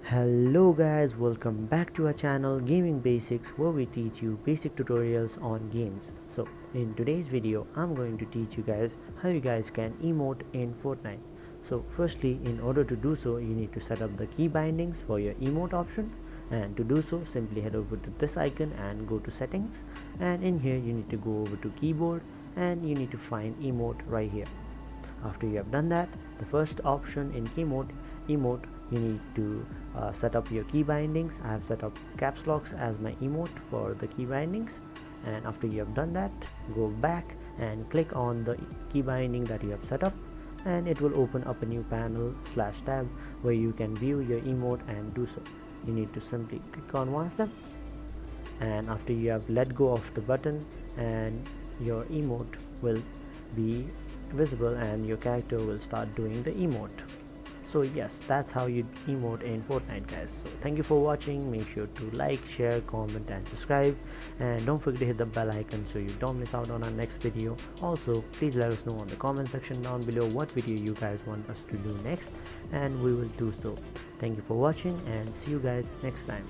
Hello guys, welcome back to our channel Gaming Basics, where we teach you basic tutorials on games. So in today's video I'm going to teach you guys how you guys can emote in Fortnite. So firstly, in order to do so, you need to set up the key bindings for your emote option, and to do so simply head over to this icon and go to settings, and in here you need to go over to keyboard and you need to find emote right here. After you have done that, the first option in keyboard emote, you need to set up your key bindings. I have set up caps locks as my emote for the key bindings, and after you have done that, go back and click on the key binding that you have set up, and it will open up a new panel / tab where you can view your emote and do so. You need to simply click on one of them, and after you have let go of the button, and your emote will be visible and your character will start doing the emote. So yes, that's how you emote in Fortnite, guys. So thank you for watching. Make sure to like, share, comment and subscribe, and don't forget to hit the bell icon so you don't miss out on our next video. Also, please let us know on the comment section down below what video you guys want us to do next, and we will do so. Thank you for watching and see you guys next time.